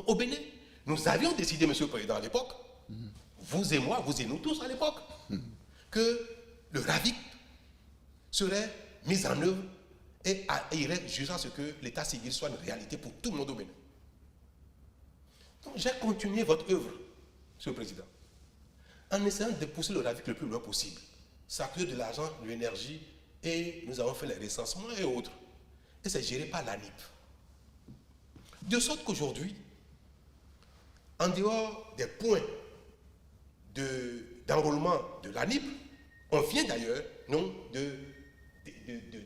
au Bénin, nous avions décidé, Monsieur le Président, à l'époque, vous et moi, vous et nous tous à l'époque, que le RAVIC serait mis en œuvre et irait jusqu'à ce que l'état civil soit une réalité pour tout le monde au Bénin. Donc j'ai continué votre œuvre, Monsieur le Président, en essayant de pousser le RAVIC le plus loin possible. Ça a coûté de l'argent, de l'énergie, et nous avons fait les recensements et autres. Et c'est géré par l'ANIP. De sorte qu'aujourd'hui, en dehors des points d'enrôlement de l'ANIP, on vient d'ailleurs de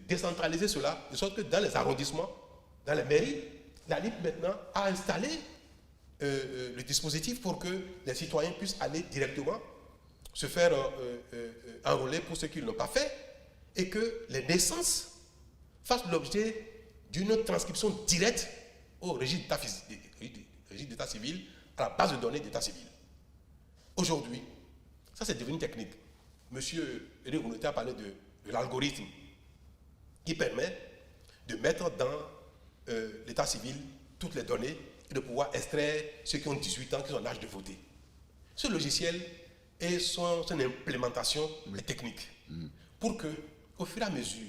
décentraliser cela, de sorte que dans les arrondissements, dans les mairies, l'ANIP maintenant a installé le dispositif pour que les citoyens puissent aller directement se faire enrôler pour ceux qui ne l'ont pas fait et que les naissances fassent l'objet d'une transcription directe au registre d'état civil, à la base de données d'état civil. Aujourd'hui, ça c'est devenu technique. Monsieur Eric Rouleté a parlé de l'algorithme qui permet de mettre dans l'état civil toutes les données et de pouvoir extraire ceux qui ont 18 ans, qui sont en âge de voter. Ce logiciel et son implémentation est technique pour que, au fur et à mesure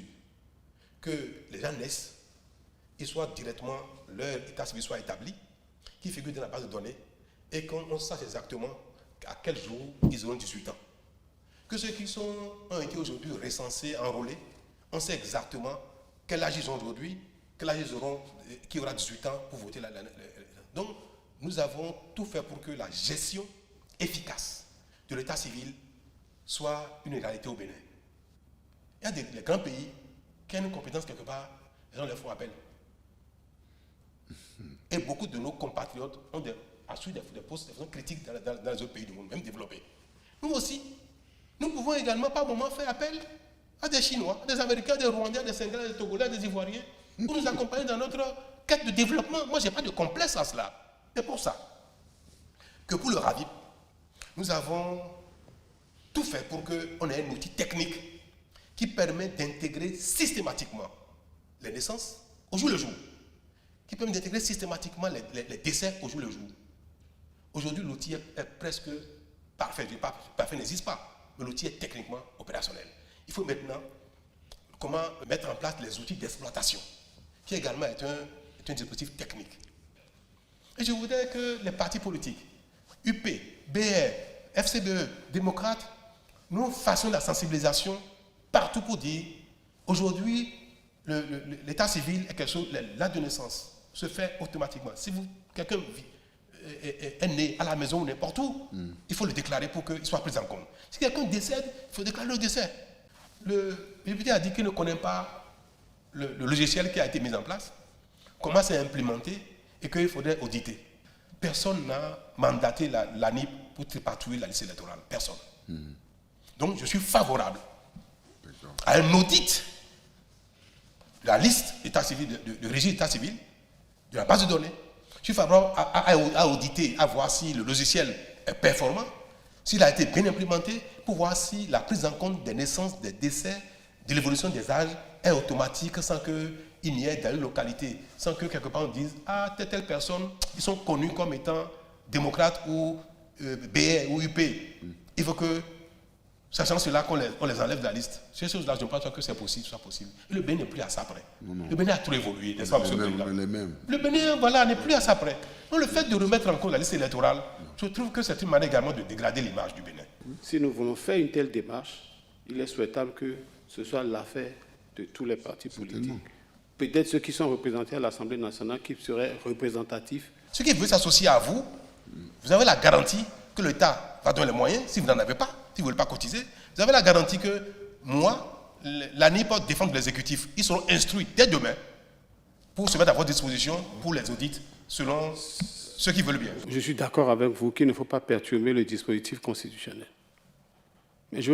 que les gens naissent, ils soient directement, leur état civil soit établi, qu'ils figurent dans la base de données et qu'on sache exactement à quel jour ils auront 18 ans. Que ceux qui ont été aujourd'hui recensés, enrôlés, on sait exactement quel âge ils ont aujourd'hui, quel âge ils auront, qui aura 18 ans pour voter. Donc, nous avons tout fait pour que la gestion efficace de l'état civil soit une réalité au Bénin. Il y a des grands pays qui ont une compétence quelque part, les gens leur font appel. Et beaucoup de nos compatriotes ont assuré des postes de façon critique dans les autres pays du monde, même développés. Nous aussi, nous pouvons également par moment faire appel à des Chinois, à des Américains, des Rwandais, des Sénégalais, des Togolais, des Ivoiriens, pour nous accompagner dans notre quête de développement. Moi, je n'ai pas de complexe à cela. C'est pour ça que pour le RAVIP, nous avons tout fait pour qu'on ait un outil technique qui permet d'intégrer systématiquement les naissances au jour le jour, qui permet d'intégrer systématiquement les décès au jour le jour. Aujourd'hui, l'outil est presque parfait. Parfait n'existe pas, mais l'outil est techniquement opérationnel. Il faut maintenant comment mettre en place les outils d'exploitation, qui également est un dispositif technique. Et je voudrais que les partis politiques, UP, BR, FCBE, démocrates, nous fassions la sensibilisation partout pour dire aujourd'hui, l'état civil est quelque chose, l'acte de naissance se fait automatiquement. Si quelqu'un est né à la maison ou n'importe où, il faut le déclarer pour qu'il soit pris en compte. Si quelqu'un décède, il faut déclarer le décès. Le député a dit qu'il ne connaît pas le logiciel qui a été mis en place, comment c'est implémenté et qu'il faudrait auditer. Personne n'a mandaté l'ANIP pour tripatouiller la liste électorale. Personne. Donc je suis favorable à un audit de la liste d'état civil, de registre d'état civil, de la base de données. Je suis favorable à auditer, à voir si le logiciel est performant, s'il a été bien implémenté, pour voir si la prise en compte des naissances, des décès, de l'évolution des âges est automatique sans qu'il n'y ait dans une localité, sans que quelque part on dise « Ah, telle personne, ils sont connus comme étant démocrates ou BR ou UP. » Il faut que, sachant cela, qu'on les enlève de la liste. Ces choses-là, je ne pense pas que c'est possible, soit possible. Et le Bénin n'est plus à ça près. Le Bénin a trop évolué, n'est-ce pas, monsieur le Président? Le Bénin, voilà, n'est plus à ça près. Donc le fait de remettre en cause la liste électorale, je trouve que c'est une manière également de dégrader l'image du Bénin. Si nous voulons faire une telle démarche, il est souhaitable que ce soit l'affaire de tous les partis politiques. Peut-être ceux qui sont représentés à l'Assemblée nationale qui seraient représentatifs. Ceux qui veulent s'associer à vous, vous avez la garantie que l'État va donner les moyens, si vous n'en avez pas, si vous ne voulez pas cotiser. Vous avez la garantie que moi, l'ANIP peut défendre l'exécutif. Ils seront instruits dès demain pour se mettre à votre disposition pour les audits selon ceux qui veulent bien. Je suis d'accord avec vous qu'il ne faut pas perturber le dispositif constitutionnel. Mais je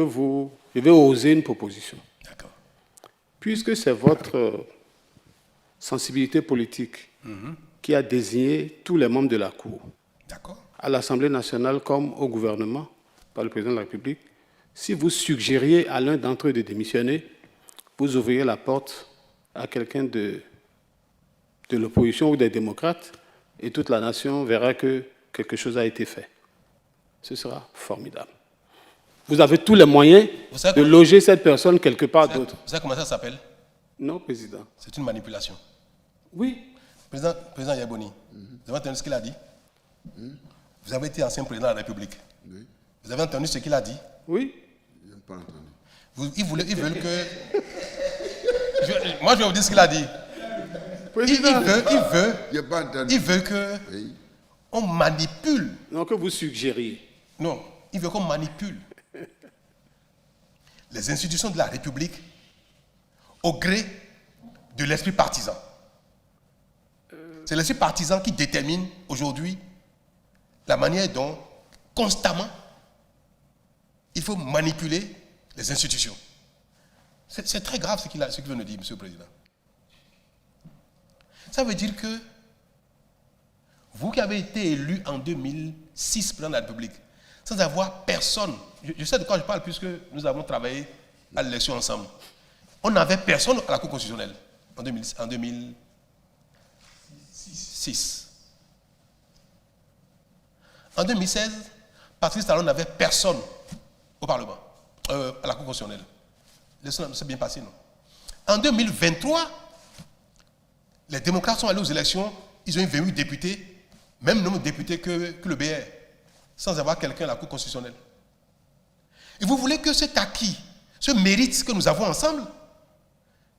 vais oser une proposition. D'accord. Puisque c'est votre sensibilité politique qui a désigné tous les membres de la Cour, à l'Assemblée nationale comme au gouvernement, par le président de la République, si vous suggériez à l'un d'entre eux de démissionner, vous ouvriez la porte à quelqu'un de l'opposition ou des démocrates et toute la nation verra que quelque chose a été fait. Ce sera formidable. Vous avez tous les moyens de loger cette personne quelque part d'autre. Vous savez comment ça s'appelle? Non, Président. C'est une manipulation. Oui. Président Yaboni, vous avez entendu ce qu'il a dit? Vous avez été ancien président de la République. Oui. Vous avez entendu ce qu'il a dit? Oui. Je n'ai pas entendu. Ils veulent que... Moi, je vais vous dire ce qu'il a dit. Il veut que on manipule. Non, que vous suggériez. Non, il veut qu'on manipule les institutions de la République au gré de l'esprit partisan. C'est l'esprit partisan qui détermine aujourd'hui la manière dont, constamment, il faut manipuler les institutions. C'est très grave ce qu'il vient de dire, Monsieur le Président. Ça veut dire que vous qui avez été élu en 2006 président de la République, sans avoir personne, je sais de quoi je parle puisque nous avons travaillé à l'élection ensemble, on n'avait personne à la Cour constitutionnelle en 2006. En 2016, Patrice Talon n'avait personne au Parlement, à la Cour constitutionnelle. C'est bien passé, non? En 2023, les démocrates sont allés aux élections, ils ont eu 28 députés, même nombre de députés que le BR, sans avoir quelqu'un à la Cour constitutionnelle. Et vous voulez que cet acquis, ce mérite que nous avons ensemble,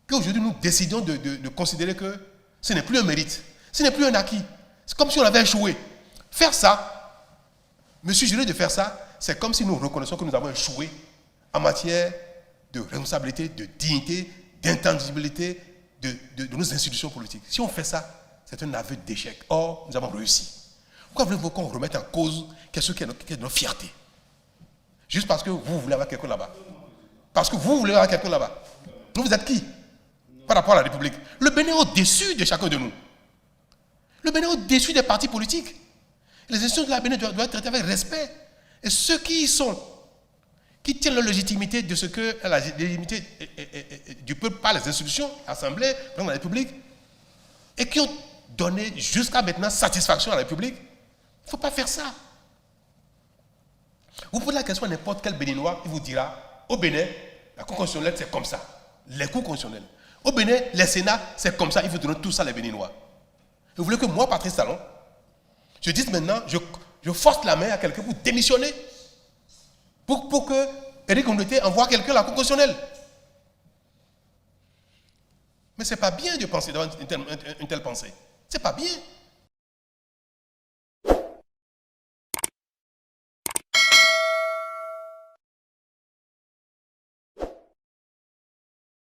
qu'aujourd'hui nous décidons de considérer que ce n'est plus un mérite, ce n'est plus un acquis. C'est comme si on avait échoué. Faire ça, me suggérer de faire ça, c'est comme si nous reconnaissons que nous avons échoué en matière de responsabilité, de dignité, d'intangibilité de nos institutions politiques. Si on fait ça, c'est un aveu d'échec. Or, nous avons réussi. Pourquoi voulez-vous qu'on remette en cause quelque chose qui est de notre fierté? Juste parce que vous voulez avoir quelqu'un là-bas. Parce que vous voulez avoir quelqu'un là-bas. Vous êtes qui par rapport à la République? Le Bénin est au-dessus de chacun de nous. Le Bénin est au-dessus des partis politiques. Les institutions de la Bénin doivent être traitées avec respect. Et ceux qui y sont, qui tiennent la légitimité de ce que la légitimité du peuple par les institutions, l'Assemblée, la République, et qui ont donné jusqu'à maintenant satisfaction à la République, il ne faut pas faire ça. Vous posez la question à n'importe quel Béninois, il vous dira, au Bénin, la Cour constitutionnelle, c'est comme ça. Les cours constitutionnels. Au Bénin, les Sénats, c'est comme ça, il faut donner tout ça à les Béninois. Vous voulez que moi, Patrice Talon, je dise maintenant, je force la main à quelqu'un pour démissionner, pour que Éric Ndoye envoie quelqu'un à la Cour constitutionnelle. Mais ce n'est pas bien de penser, d'avoir une telle pensée. Ce n'est pas bien.